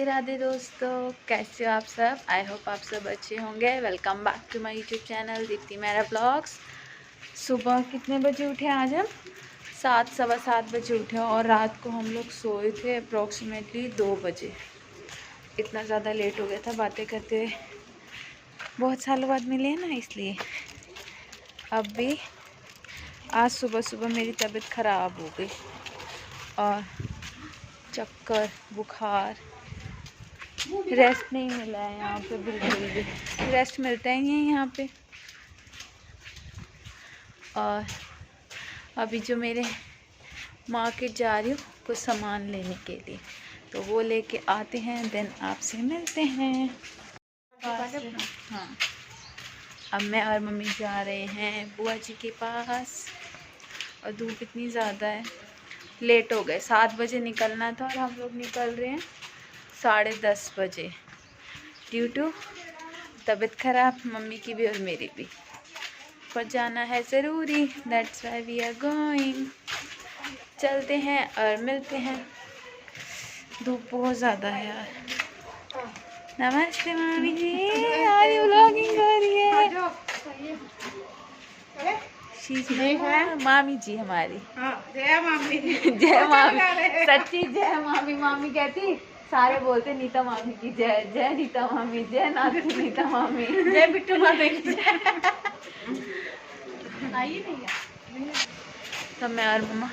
राधे दोस्तों, कैसे हो आप सब। आई होप आप सब अच्छे होंगे। Welcome back to my YouTube channel Deepti Mehra blogs. सुबह कितने बजे उठे आज हम? 7 सवा 7 बजे उठे और रात को हम लोग सोए थे अप्रॉक्सीमेटली 2 बजे। इतना ज़्यादा लेट हो गया था बातें करते हुए। बहुत सालों बाद मिले हैं ना, इसलिए। अब भी आज सुबह सुबह मेरी तबीयत ख़राब हो गई और चक्कर, बुखार, रेस्ट नहीं मिला है यहाँ पे। बिल्कुल भी रेस्ट मिलता ही नहीं है यहाँ पे। और अभी जो मेरे मार्केट जा रही हूँ कुछ सामान लेने के लिए, तो वो लेके आते हैं, देन आपसे मिलते हैं। हाँ, अब मैं और मम्मी जा रहे हैं बुआ जी के पास। और धूप इतनी ज़्यादा है, लेट हो गए। 7 बजे निकलना था और हम लोग निकल रहे हैं 10:30 बजे ड्यू टू तबीयत ख़राब, मम्मी की भी और मेरी भी। पर जाना है ज़रूरी, that's why we are going. चलते हैं और मिलते हैं। धूप बहुत ज़्यादा है यार। नमस्ते मामी जी, यार ये व्लॉगिंग कर रही है। मामी जी हमारी। जय मामी। जय मामी, सच्ची जय मामी। मामी कहती, सारे बोलते नीता मामी की जय, जय नीता मामी, जय नाती नीता मामी, जय बिट्टू मामी की जय। आइए भैया। तो मैं और मम्मा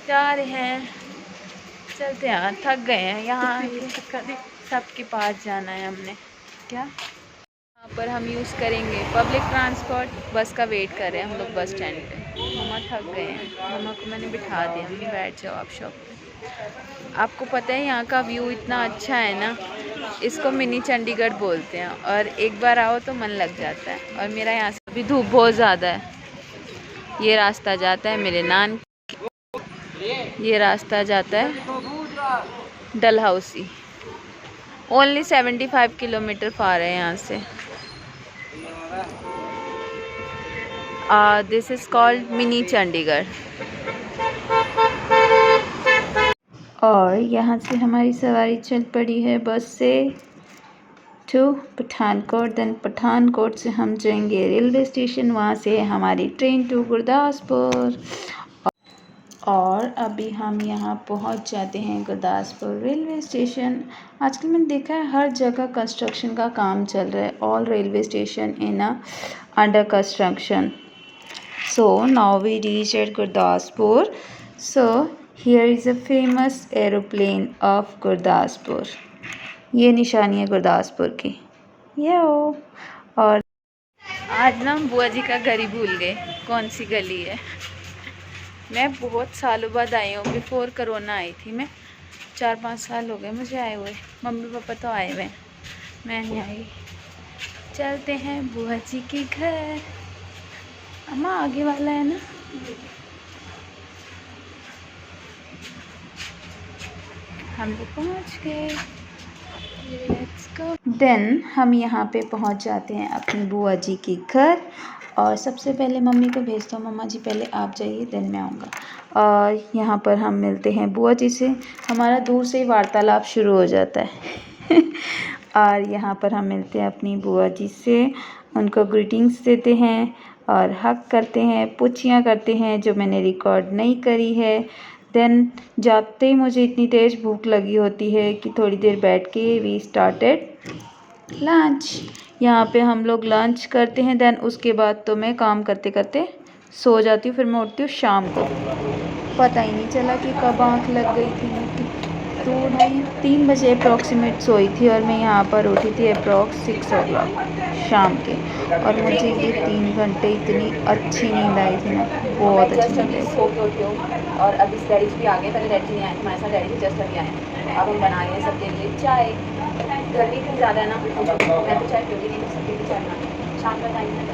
जा रहे हैं। चलते हैं, थक गए हैं यहाँ सबके पास जाना है हमने। क्या यहाँ पर हम यूज़ करेंगे पब्लिक ट्रांसपोर्ट, बस का वेट कर रहे हैं हम लोग बस स्टैंड पे। मम्मा थक गए हैं, मम्मा को मैंने बिठा दिया, मम्मी बैठ जाओ आप शॉप पे। आपको पता है यहाँ का व्यू इतना अच्छा है ना, इसको मिनी चंडीगढ़ बोलते हैं। और एक बार आओ तो मन लग जाता है। और मेरा यहाँ से अभी धूप बहुत ज़्यादा है। ये रास्ता जाता है मेरे नान, ये रास्ता जाता है डलहौसी। ओनली 75 किलोमीटर फार है यहाँ से। This is called mini Chandigarh. और यहाँ से हमारी सवारी चल पड़ी है बस से टू पठानकोट। देन पठानकोट से हम जाएंगे रेलवे स्टेशन, वहाँ से हमारी ट्रेन टू गुरदासपुर। और अभी हम यहाँ पहुँच जाते हैं गुरदासपुर रेलवे स्टेशन। आजकल मैंने देखा है हर जगह कंस्ट्रक्शन का काम चल रहा है। All railway station in under construction. So now we reach at Gurdaspur. So here is a famous aeroplane of Gurdaspur. ये निशानी है गुरदासपुर की। यो। और आज ना बुआ जी का घर ही भूल गए, कौन सी गली है। मैं बहुत सालों बाद आई हूँ, बिफोर कोरोना आई थी मैं। 4-5 साल हो गए मुझे आए हुए। मम्मी पापा तो आए हुए, मैं नहीं आई। चलते हैं बुआ जी के घर। अम्मा आगे वाला है ना। हम लोग पहुँच गए। Let's go. देन हम यहाँ पे पहुँच जाते हैं अपनी बुआ जी के घर। और सबसे पहले मम्मी को भेजता हूँ, मम्मा जी पहले आप जाइए, देन मैं आऊँगा। और यहाँ पर हम मिलते हैं बुआ जी से। हमारा दूर से ही वार्तालाप शुरू हो जाता है। और यहाँ पर हम मिलते हैं अपनी बुआ जी से, उनको ग्रीटिंग्स देते हैं और हक करते हैं, पूछियाँ करते हैं जो मैंने रिकॉर्ड नहीं करी है। देन जाते ही मुझे इतनी तेज़ भूख लगी होती है कि थोड़ी देर बैठ के वी स्टार्टेड लंच। यहाँ पे हम लोग लंच करते हैं। देन उसके बाद तो मैं काम करते करते सो जाती हूँ। फिर मैं उठती हूँ शाम को, पता ही नहीं चला कि कब आँख लग गई थी। 3 बजे अप्रॉक्सीमेट सोई थी और मैं यहाँ पर उठी थी अप्रॉक्स 6 o'clock शाम के। और मुझे ये 3 घंटे इतनी अच्छी नींद आई थी ना, बहुत अच्छी नींद आई। और अभी डैडी भी आ गए, पहले डैडी नहीं आए हमारे साथ, डैडी जस्ट अभी आए। अब हम बना रहे हैं सबके लिए चाय। गर्मी इतनी ज़्यादा है ना, मैं तो चाय पीती नहीं, सबके लिए चाय बनाती। शाम का टाइम है,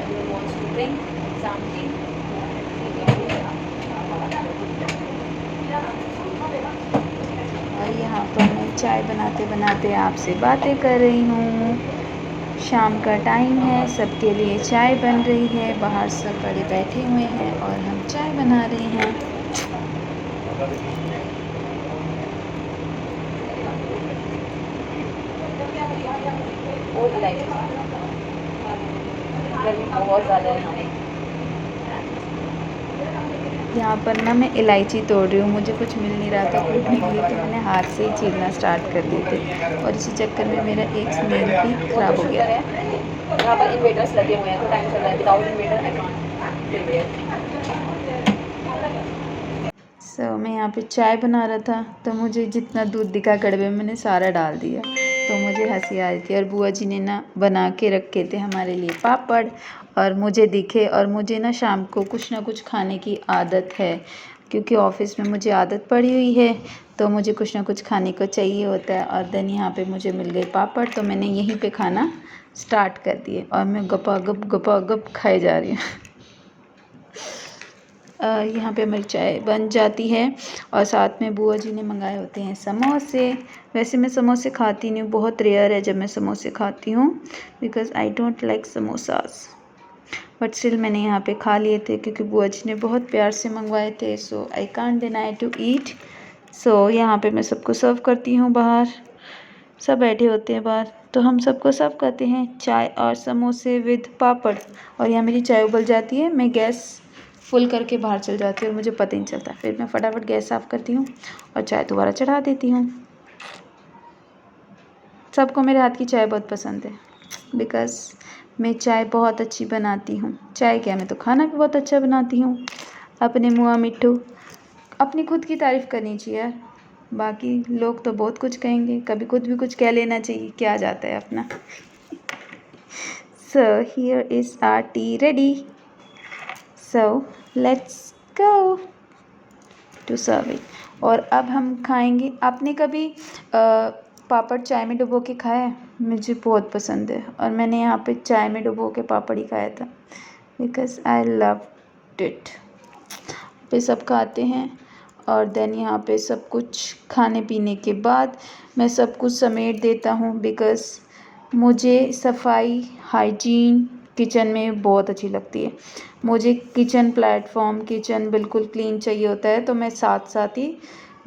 और यहाँ पर मैं चाय बनाते बनाते आपसे बातें कर रही हूँ। शाम का टाइम है, सबके लिए चाय बन रही है। बाहर सब बड़े बैठे हुए हैं और हम चाय बना रहे हैं। और इलायची, गर्मी बहुत ज़्यादा है यहाँ पर ना। मैं इलायची तोड़ रही हूँ, मुझे कुछ मिल नहीं रहा था कूटने के लिए, तो मैंने हाथ से ही छीलना स्टार्ट कर दिए थे और इसी चक्कर में मेरा एक स्नेल भी ख़राब हो गया। यहाँ पर इन्वर्टर्स लगे हुए हैं तो टाइम चल रहा है, विदाउट इन्वर्टर आई कांट। मैं यहाँ पे चाय बना रहा था तो मुझे जितना दूध दिखा कड़वे में मैंने सारा डाल दिया, तो मुझे हंसी आ रही थी। और बुआ जी ने ना बना के रखे थे हमारे लिए पापड़ और मुझे दिखे। और मुझे ना शाम को कुछ ना कुछ खाने की आदत है, क्योंकि ऑफ़िस में मुझे आदत पड़ी हुई है, तो मुझे कुछ ना कुछ खाने को चाहिए होता है। और देन यहाँ पे मुझे मिल गए पापड़, तो मैंने यहीं पे खाना स्टार्ट कर दिए और मैं गपा-गप खाए जा रही हूँ। यहाँ पे हमारी चाय बन जाती है और साथ में बुआ जी ने मंगाए होते हैं समोसे। वैसे मैं समोसे खाती नहीं हूँ, बहुत रेयर है जब मैं समोसे खाती हूँ, because I don't like samosas. But still मैंने यहाँ पे खा लिए थे क्योंकि बुआ जी ने बहुत प्यार से मंगवाए थे, so I can't deny to eat. So यहाँ पे मैं सबको सर्व करती हूँ। बाहर सब बैठे होते हैं बाहर, तो हम सबको सर्व करते हैं चाय और समोसे विद पापड़। और यहाँ मेरी चाय उबल जाती है, मैं गैस फुल करके बाहर चल जाती हूँ और मुझे पता ही नहीं चलता। फिर मैं फटाफट गैस साफ़ करती हूँ और चाय दोबारा चढ़ा देती हूँ। सबको मेरे हाथ की चाय बहुत पसंद है, बिकॉज़ मैं चाय बहुत अच्छी बनाती हूँ। चाय क्या, मैं तो खाना भी बहुत अच्छा बनाती हूँ। अपने मुँह मिट्ठू, अपनी खुद की तारीफ़ करनी चाहिए यार, बाकी लोग तो बहुत कुछ कहेंगे, कभी खुद भी कुछ कह लेना चाहिए, क्या जाता है अपना। So here is our tea ready. So let's go to serve it. और अब हम खाएंगे। आपने कभी पापड़ चाय में डुबो के खाया है? मुझे बहुत पसंद है और मैंने यहाँ पे चाय में डुबो के पापड़ ही खाया था, बिकॉज़ आई लव्ड इट। पे सब खाते हैं और देन यहाँ पे सब कुछ खाने पीने के बाद मैं सब कुछ समेट देता हूँ, बिकॉज़ मुझे सफाई हाइजीन किचन में बहुत अच्छी लगती है। मुझे किचन प्लेटफॉर्म, किचन बिल्कुल क्लीन चाहिए होता है, तो मैं साथ साथ ही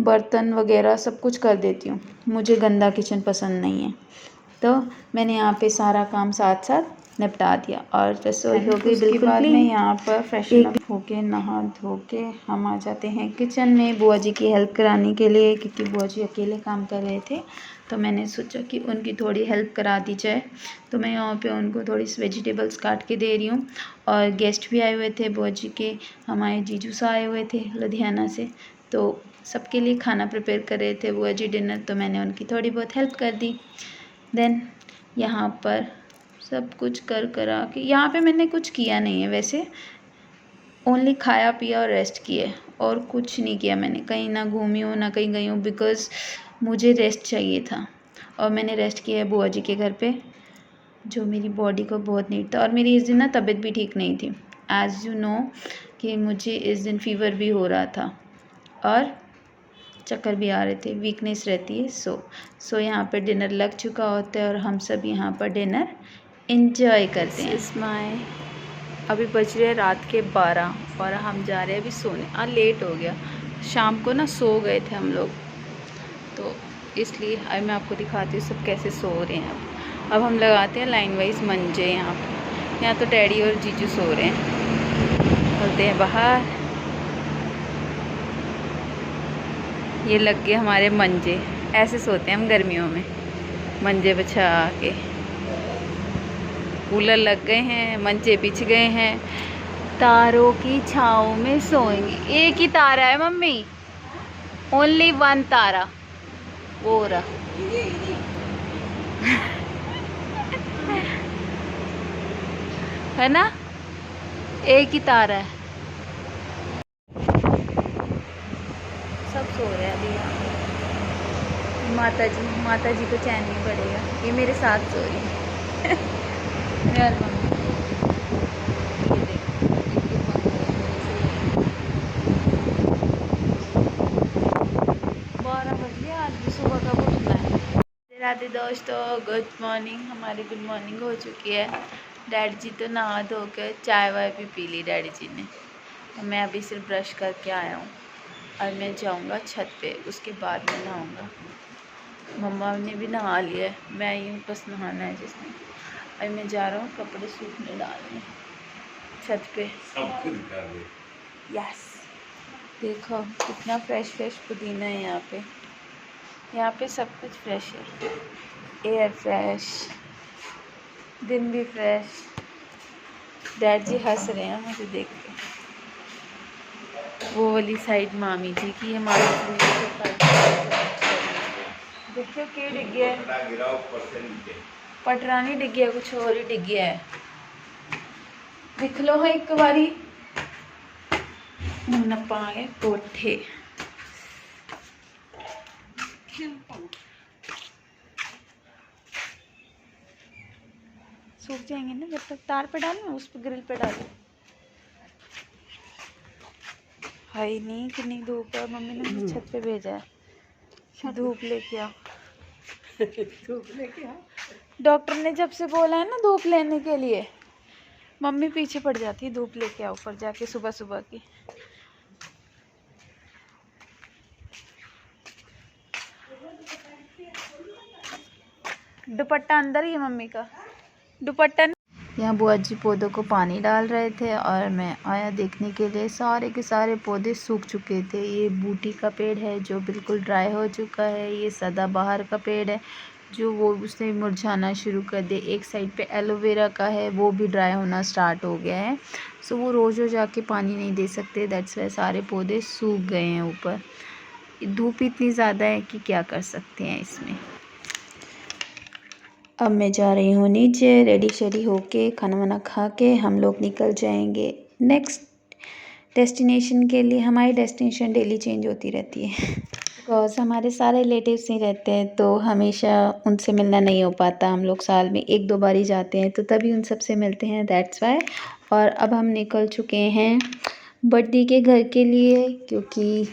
बर्तन वगैरह सब कुछ कर देती हूँ। मुझे गंदा किचन पसंद नहीं है, तो मैंने यहाँ पे सारा काम साथ साथ निपटा दिया और रसोई हो गई बिल्कुल क्लीन। मैं यहाँ पर फ्रेशन अप होके नहा धो के हम आ जाते हैं किचन में बुआ जी की हेल्प कराने के लिए, क्योंकि बुआ जी अकेले काम कर रहे थे, तो मैंने सोचा कि उनकी थोड़ी हेल्प करा दी जाए। तो मैं यहाँ पे उनको थोड़ी सी वेजिटेबल्स काट के दे रही हूँ। और गेस्ट भी आए हुए थे बुआ जी के, हमारे जीजू सा आए हुए थे लुधियाना से, तो सबके लिए खाना प्रिपेयर कर रहे थे बुआ जी डिनर, तो मैंने उनकी थोड़ी बहुत हेल्प कर दी। देन यहाँ पर सब कुछ कर करा के, यहाँ पे मैंने कुछ किया नहीं है वैसे, ओनली खाया पिया और रेस्ट किया और कुछ नहीं किया मैंने। कहीं ना घूमी हूँ ना कहीं गई हूँ, बिकॉज़ मुझे रेस्ट चाहिए था और मैंने रेस्ट किया है बुआ जी के घर पे, जो मेरी बॉडी को बहुत नीड था। और मेरी इस दिन ना तबीयत भी ठीक नहीं थी, एज़ यू नो कि मुझे इस दिन फ़ीवर भी हो रहा था और चक्कर भी आ रहे थे, वीकनेस रहती है। सो यहाँ पर डिनर लग चुका होता है और हम सब यहाँ पर डिनर इंजॉय करते हैं। अभी बज रहे हैं रात के 12 और हम जा रहे हैं अभी सोने। लेट हो गया, शाम को ना सो गए थे हम लोग, तो इसलिए अब मैं आपको दिखाती हूँ सब कैसे सो रहे हैं। अब हम लगाते हैं लाइन वाइज मंजे। यहाँ तो डैडी और जीजू सो रहे हैं, चलते हैं बाहर। ये लग गए हमारे मंजे, ऐसे सोते हैं हम गर्मियों में, मंजे बिछा के। कूलर लग गए हैं, मंचे बिछ गए हैं, तारों की छाँव में सोएंगे। एक ही तारा है मम्मी, ओनली वन तारा, वो रहा। है ना, एक ही तारा है। सब सो रहे हैं अभी यहाँ। माता जी को चैन नहीं पड़ेगा, ये मेरे साथ सो रही है। यार मम्मी, ये देखो, इनके पंख हैं। 12 बज गए, आज भी सुबह का उठना है। राधे दोस्तों, गुड मॉर्निंग। हमारी गुड मॉर्निंग हो चुकी है। डैडी जी तो नहा धो कर चाय वाय भी पी ली डैडी जी ने, और मैं अभी सिर्फ ब्रश करके आया हूँ और मैं जाऊँगा छत पे, उसके बाद मैं नहाऊँगा। मम्मा ने भी नहा लिया है, मैं यूँ बस नहाना है जिसमें। अभी मैं जा रहा हूँ कपड़े सूखने डालने छत पे। यस, देखो कितना फ्रेश फ्रेश पुदीना है यहाँ पे। यहाँ पे सब कुछ फ्रेश है, एयर फ्रेश, दिन भी फ्रेश। डैड जी हंस रहे हैं मुझे देख के। वो वाली साइड मामी जी की है, मामी जी देखियो क्या डिग गया है, पटरा नहीं डिग गया, कुछ और ही डिग गया है। दिख लो है एक बारी नप्पा आ गए कोठे। सूख जाएंगे ना, जब तक तार पे डालो उस पर ग्रिल पे डालो। हाय नहीं कितनी धूप है, मम्मी ने मुझे छत पे भेजा है धूप लेके आओ। धूप लेके आ। डॉक्टर ने जब से बोला है ना धूप लेने के लिए, मम्मी पीछे पड़ जाती है, धूप लेके आओ ऊपर जाके सुबह सुबह की। दुपट्टा अंदर ही है मम्मी का दुपट्टा। यहाँ बुआ जी पौधों को पानी डाल रहे थे और मैं आया देखने के लिए। सारे के सारे पौधे सूख चुके थे। ये बूटी का पेड़ है जो बिल्कुल ड्राई हो चुका है। ये सदाबहार का पेड़ है जो वो उसने मुरझाना शुरू कर दे। एक साइड पे एलोवेरा का है, वो भी ड्राई होना स्टार्ट हो गया है। सो वो रोज़ रोज़ आके पानी नहीं दे सकते, दैट्स वाई सारे पौधे सूख गए हैं ऊपर। धूप इतनी ज़्यादा है कि क्या कर सकते हैं इसमें। अब मैं जा रही हूँ नीचे, रेडी शेडी होके खाना वाना खा के हम लोग निकल जाएंगे नेक्स्ट डेस्टिनेशन के लिए। हमारी डेस्टिनेशन डेली चेंज होती रहती है बिकॉज हमारे सारे रिलेटिव्स नहीं रहते हैं, तो हमेशा उनसे मिलना नहीं हो पाता। हम लोग साल में 1-2 बार ही जाते हैं, तो तभी उन सब से मिलते हैं, दैट्स वाई। और अब हम निकल चुके हैं बड़ी के घर के लिए, क्योंकि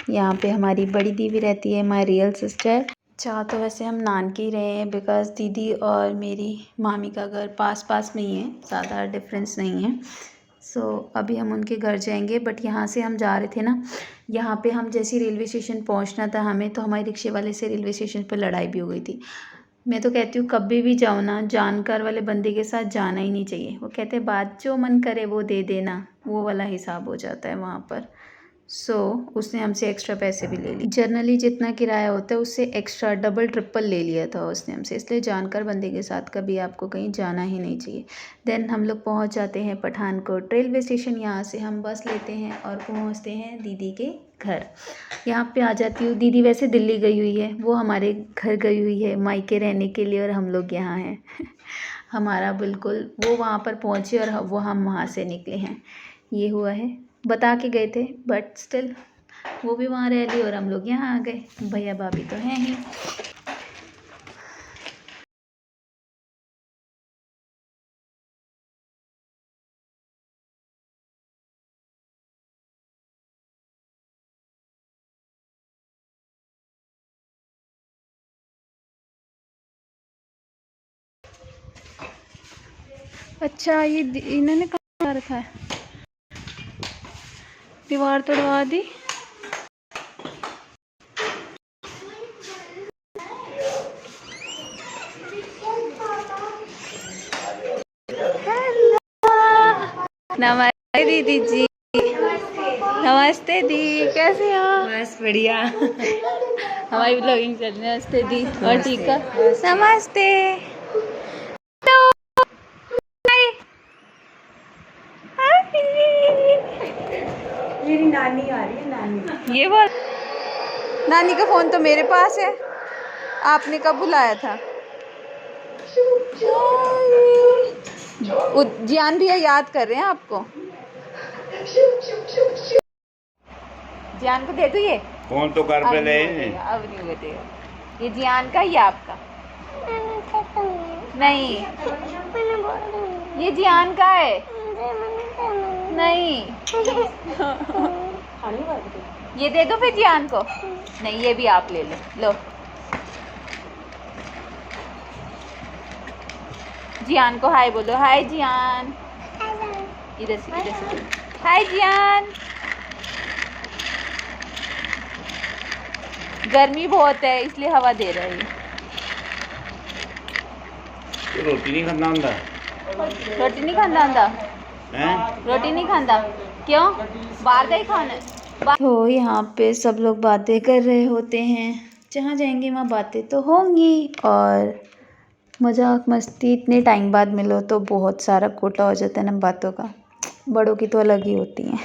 यहाँ पे हमारी बड़ी दीदी रहती है, माई रियल सिस्टर। चाह तो वैसे हम नानकी रहे हैं बिकॉज़ दीदी और मेरी मामी का घर पास पास में ही है, ज़्यादा डिफरेंस नहीं है। सो अभी हम उनके घर जाएंगे। बट यहाँ से हम जा रहे थे ना, यहाँ पे हम जैसे रेलवे स्टेशन पहुँचना था हमें, तो हमारे रिक्शे वाले से रेलवे स्टेशन पर लड़ाई भी हो गई थी। मैं तो कहती हूँ कभी भी जाओ ना, जानकार वाले बंदे के साथ जाना ही नहीं चाहिए। वो कहते हैं बात जो मन करे वो दे देना, वो वाला हिसाब हो जाता है वहाँ पर। सो उसने हमसे एक्स्ट्रा पैसे भी ले लिए। जनरली जितना किराया होता है उससे एक्स्ट्रा डबल ट्रिपल ले लिया था उसने हमसे। इसलिए जानकार बंदे के साथ कभी आपको कहीं जाना ही नहीं चाहिए। देन हम लोग पहुंच जाते हैं पठानकोट रेलवे स्टेशन। यहाँ से हम बस लेते हैं और पहुंचते हैं दीदी के घर। यहाँ पे आ जाती हूँ। दीदी वैसे दिल्ली गई हुई है, वो हमारे घर गई हुई है मायके रहने के लिए, और हम लोग यहाँ हैं हमारा बिल्कुल वो वहाँ पर पहुँचे और वो हम वहाँ से निकले हैं। ये हुआ है, बता के गए थे बट स्टिल वो भी वहाँ रह ली और हम लोग यहाँ आ गए। भैया भाभी तो हैं ही। अच्छा ये इन्होंने कहाँ रखा है, दीवार तोड़वा दी। नमस्ते दीदी जी। नमस्ते दी, कैसे हो? बस बढ़िया। हमारी ब्लॉगिंग चल रही है। नमस्ते दी, और ठीक है? नमस्ते। मेरी नानी आ रही है, नानी। ये बात, नानी का फोन तो मेरे पास है, आपने कब बुलाया था? जियान भैया याद कर रहे हैं आपको। जियान को दे दो ये फोन तो कर पे ले। अब नहीं बतेगा। ये जियान का या आपका? नहीं, ये जियान का है। नहीं ये दे दो फिर जियान को। नहीं ये भी आप ले लो। लो जियान को हाय बोलो। हाय जियान, इधर से हाय जियान। गर्मी बहुत है इसलिए हवा दे रहा है। रोटी नहीं खाना ਹੁੰਦਾ रोटी नहीं खाना ਹੁੰਦਾ हैं रोटी नहीं खाता क्यों? बाहर का ही खाना है। तो यहाँ पे सब लोग बातें कर रहे होते हैं, जहाँ जाएंगे वहाँ बातें तो होंगी। और मजाक मस्ती इतने टाइम बाद मिलो तो बहुत सारा कोटा हो जाता है ना बातों का, बड़ों की तो अलग ही होती हैं।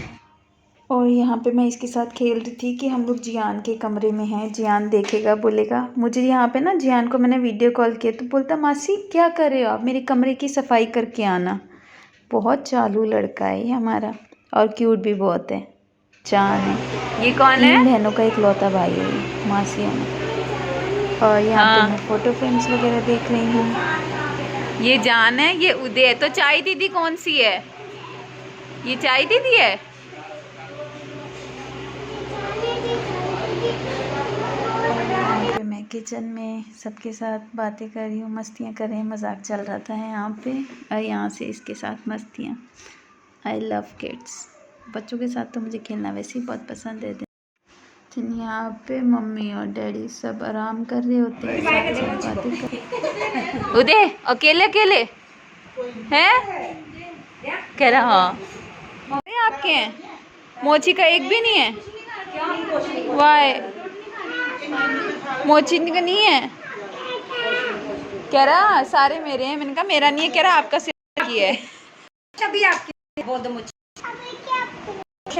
और यहाँ पे मैं इसके साथ खेल रही थी कि हम लोग जियान के कमरे में हैं। जियान देखेगा बोलेगा मुझे, यहाँ पे ना जियान को मैंने वीडियो कॉल किया तो बोलता मासी क्या कर रहे हो आप, मेरे कमरे की सफाई करके आना। बहुत चालू लड़का है ये हमारा, और क्यूट भी बहुत है, जान है। ये कौन है? 3 बहनों का इकलौता भाई है ये, मासियों में। और यहाँ पे मैं फ़ोटो फ्रेम्स वगैरह देख रही हूँ। ये जान है, ये उदय है। तो चाय दीदी कौन सी है? ये चाय दीदी है। यहाँ पे मैं किचन में सबके साथ बातें कर रही हूँ, मस्तियाँ कर रहे हैं, मजाक चल रहा था यहाँ पे। और यहाँ से इसके साथ मस्तियाँ। I love kids. बच्चों के साथ तो मुझे खेलना वैसे ही बहुत पसंद है। यहाँ पे मम्मी और डैडी सब आराम कर रहे होते हैं, सब बातें कर। उदय अकेले अकेले हैं? कह रहा हाँ आपके हैं, मोची का एक भी नहीं है। वाई मोची का नहीं है? कह रहा सारे मेरे हैं। मैंने कहा मेरा नहीं है। कह रहा आपका सिर्फ ही है।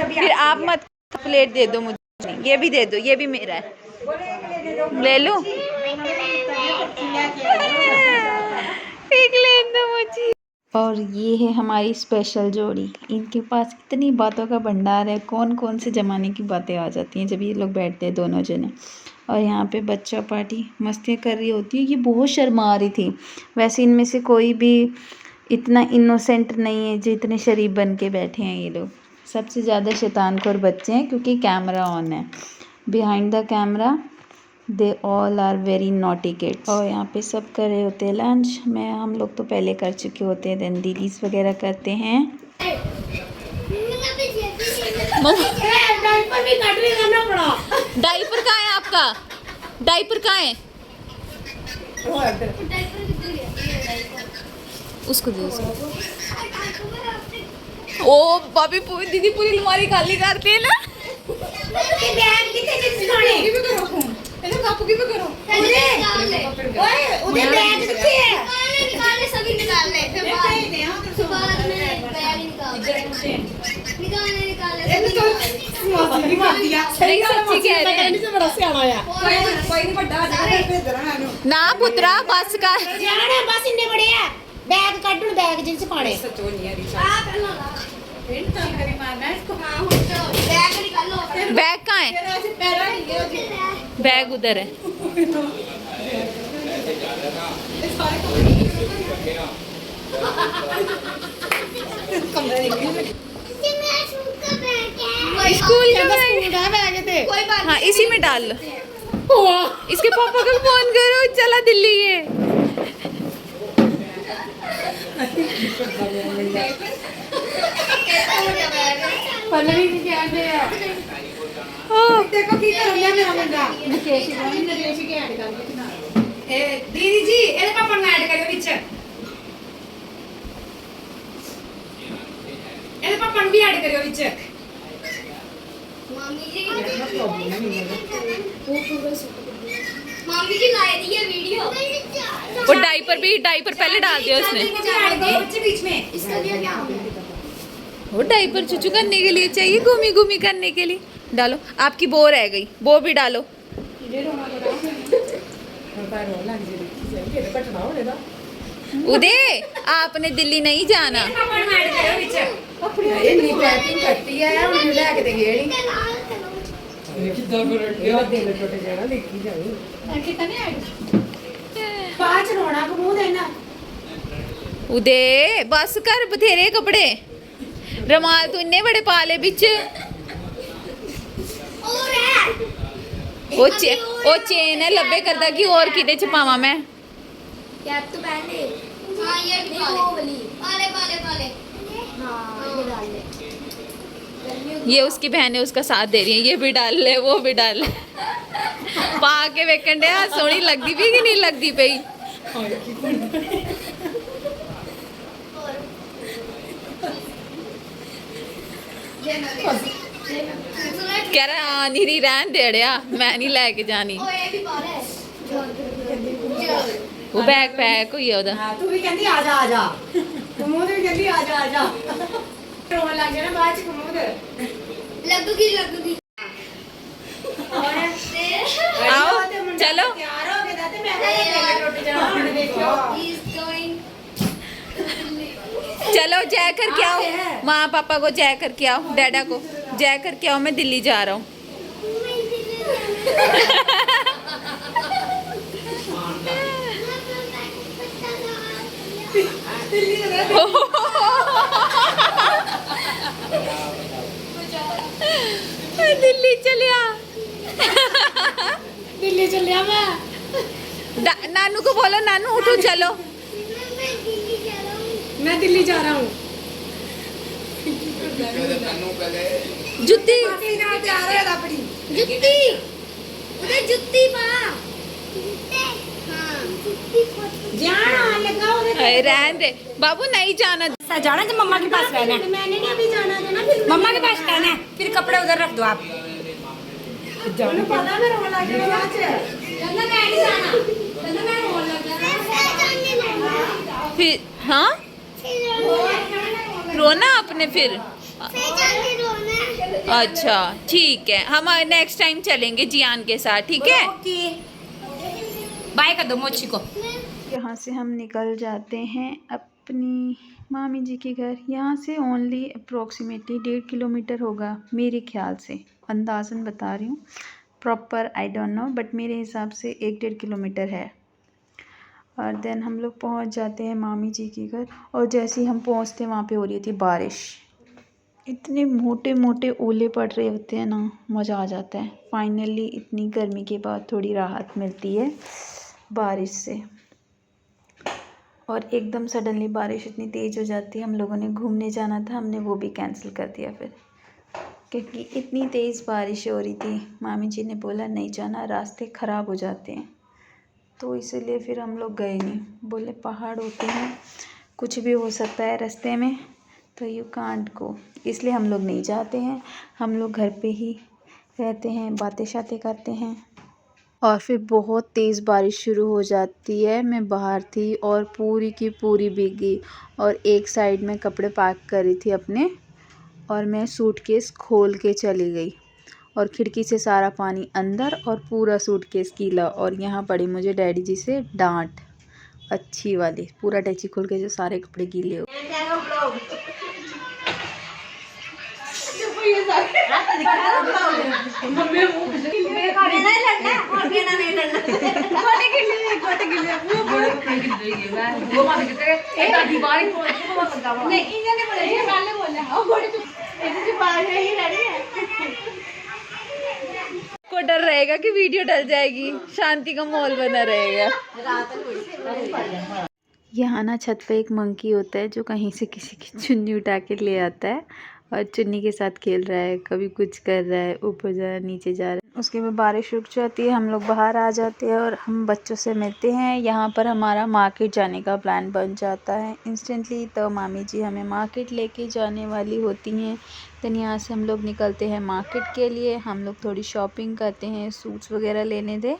फिर आप मत, प्लेट दे दो मुझे, ये भी दे दो, ये भी मेरा है, ले लो। एक ले दो मुझे। और ये है हमारी स्पेशल जोड़ी। इनके पास इतनी बातों का भंडार है, कौन कौन से ज़माने की बातें आ जाती हैं जब ये लोग बैठते हैं दोनों जने। और यहाँ पे बच्चा पार्टी मस्ती कर रही होती है। ये बहुत शर्मा रही थी। वैसे इनमें से कोई भी इतना इनोसेंट नहीं है जो इतने शरीफ बन के बैठे हैं ये लोग। सबसे ज़्यादा शैतानखोर बच्चे हैं क्योंकि कैमरा ऑन है। Behind the camera they all are very naughty kids. और यहाँ पे सब कर रहे होते हैं लंच। हम लोग तो पहले कर चुके होते हैं, देन दीदीज वगैरह करते हैं। डाइपर कहाँ है आपका? डाइपर कहाँ है? उसको दे उसको। ओ भाभी दीदी पूरी अलमारी खाली करते हैं ना। ना पुत्रा बस कर बस इन्ने बड़े है बैग कट बैग जिनसे पाने बैग कहाँ है? बैग उधर है। स्कूल का बैग है। हाँ इसी में डाल लो। इसके पापा को फोन करो, चला दिल्ली है। देखो की कर लिया मेरा मुंडा दीदी जी ਇਹਦੇ ਪਾਪਾ ਨੂੰ ਐਡ ਕਰਿਓ ਵਿੱਚ ਇਹਦੇ ਪਾਪਾ ਨੂੰ ਵੀ ਐਡ ਕਰਿਓ ਵਿੱਚ मामी जी लाए दी है वीडियो। वो डाइपर पहले डाल दिया उसने। बीच में इसका दिया क्या? वो डाइपर चुचू करने के लिए चाहिए, घूमी घूमी करने के लिए। डालो, आपकी बो रह गई, बो भी डालो। उदय आपने दिल्ली नहीं जाना। उदय बस कर, बथेरे कपड़े रमाल तू इन्ने बड़े पाले बिच। ओ चेन है लब्बे करदा कि और किदे च पावां मैं? कैप तो पहन ले। हां ये भी पाले पाले हां ये डाल ले। ये उसकी बहन है, उसका साथ दे रही है। ये भी डाल ले, वो भी डाल ले। पा के वेखण डे सोहनी लगदी भी कि नहीं लगदी पई कह रहा हाँ नीरी रहन दे अड़िया मैं नहीं लेके जानी ओए भी बाहर है वो बैग पैक होई ओदा तू भी कहती आ जा तू मुंह भी कहती आ जा रोन लग गया ना बाद च कमोद लगूगी और आओ चलो तैयार हो गया ते मैं तेरे टुट जाना हमने देखियो He is going चलो जय करके आओ माँ पापा को जय करके आओ डैडा को जय करके आओ मैं दिल्ली जा रहा हूँ दिल्ली चलिया दिल्ली चलिया मैं नानू को बोलो नानू उठो चलो मैं दिल्ली जा रहा हूँ जुत्ती तैयार है अपनी जुत्ती उधर जुत्ती पा हाँ जाना लगा उधर अरे रहन दे बाबू नहीं जाना जाना तो मम्मा के पास रहना है मैंने नहीं अभी जाना था ना फिर मम्मा के पास रहना है फिर कपड़े उधर रख दो आप जाना पता मैं रोने लग गया आज कहना मैं नहीं जाना कहना मैं रोने लग गया फिर हाँ रोना आपने फिर अच्छा ठीक है हम नेक्स्ट टाइम चलेंगे जियान के साथ ठीक है बाय कर दो मोची को यहाँ से हम निकल जाते हैं अपनी मामी जी के घर। यहाँ से ओनली अप्रोक्सीमेटली 1.5 किलोमीटर होगा मेरे ख्याल से, अंदाज़न बता रही हूँ, proper I don't know but मेरे हिसाब से 1-1.5 किलोमीटर है। और देन हम लोग पहुँच जाते हैं मामी जी के घर और जैसे ही हम पहुँचते वहाँ पे हो रही थी बारिश। इतने मोटे मोटे ओले पड़ रहे होते हैं ना, मज़ा आ जाता है। फाइनली इतनी गर्मी के बाद थोड़ी राहत मिलती है बारिश से। और एकदम सडनली बारिश इतनी तेज़ हो जाती है। हम लोगों ने घूमने जाना था, हमने वो भी कैंसिल कर दिया फिर, क्योंकि इतनी तेज़ बारिश हो रही थी। मामी जी ने बोला नहीं जाना, रास्ते ख़राब हो जाते हैं, तो इसीलिए फिर हम लोग गए नहीं। बोले पहाड़ होते हैं, कुछ भी हो सकता है रास्ते में, तो यू कांट गो, इसलिए हम लोग नहीं जाते हैं। हम लोग घर पे ही रहते हैं, बातें शातें करते हैं। और फिर बहुत तेज़ बारिश शुरू हो जाती है। मैं बाहर थी और पूरी की पूरी भीग गई और एक साइड में कपड़े पैक कर रही थी अपने, और मैं सूटकेस खोल के चली गई और खिड़की से सारा पानी अंदर और पूरा सूटकेस गीला। और यहाँ पड़ी मुझे डैडी जी से डांट अच्छी वाली, पूरा टैची खोल के जो सारे कपड़े गीले हो। को डर रहेगा कि वीडियो डल जाएगी, शांति का माहौल बना रहेगा। यहाँ ना छत पे एक मंकी होता है जो कहीं से किसी की चुन्नी उठा के ले आता है और चुन्नी के साथ खेल रहा है, कभी कुछ कर रहा है, ऊपर जा रहा है, नीचे जा रहा है। उसके बाद बारिश रुक जाती है, हम लोग बाहर आ जाते हैं और हम बच्चों से मिलते हैं। यहाँ पर हमारा मार्केट जाने का प्लान बन जाता है इंस्टेंटली। तो मामी जी हमें मार्केट लेके जाने वाली होती हैं। देन यहाँ से हम लोग निकलते हैं मार्केट के लिए। हम लोग थोड़ी शॉपिंग करते हैं, सूट्स वगैरह लेने दे,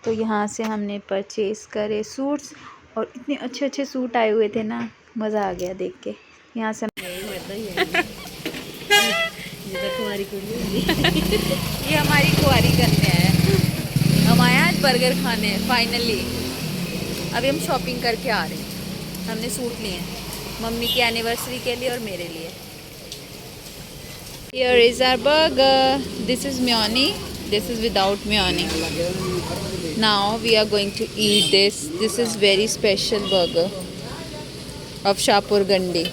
तो यहाँ से हमने परचेज़ करे सूट्स, और इतने अच्छे अच्छे सूट आए हुए थे ना, मज़ा आ गया देख के। यहाँ से ये हमारी कुंवारी करने आया, हम आए आज बर्गर खाने फाइनली। अभी हम शॉपिंग करके आ रहे हैं। हमने सूट लिए हैं मम्मी की एनिवर्सरी के लिए और मेरे लिए। Here is our burger. This is mayonnaise. This is without mayonnaise. Now we are going to eat this. This is very special burger of Shapur Gandhi.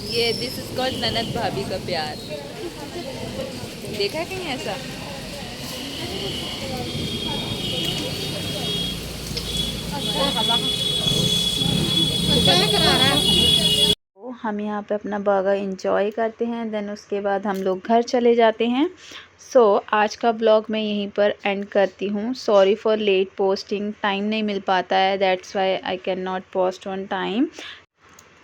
ये दिस इज कॉल्ड ननद भाभी का प्यार। देखा है कहीं ऐसा? तो हम यहाँ पे अपना बर्गर इंजॉय करते हैं, देन उसके बाद हम लोग घर चले जाते हैं। सो आज का ब्लॉग मैं यहीं पर एंड करती हूँ। Sorry for late posting, time नहीं मिल पाता है, that's why I can not post on time.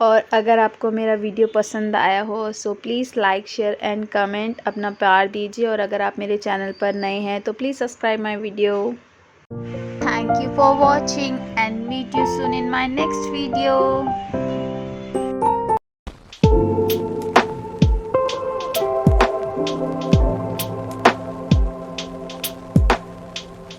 और अगर आपको मेरा वीडियो पसंद आया हो so please like share and comment, अपना प्यार दीजिए। और अगर आप मेरे चैनल पर नए हैं तो please subscribe my video. Thank you for watching and meet you soon in my next video.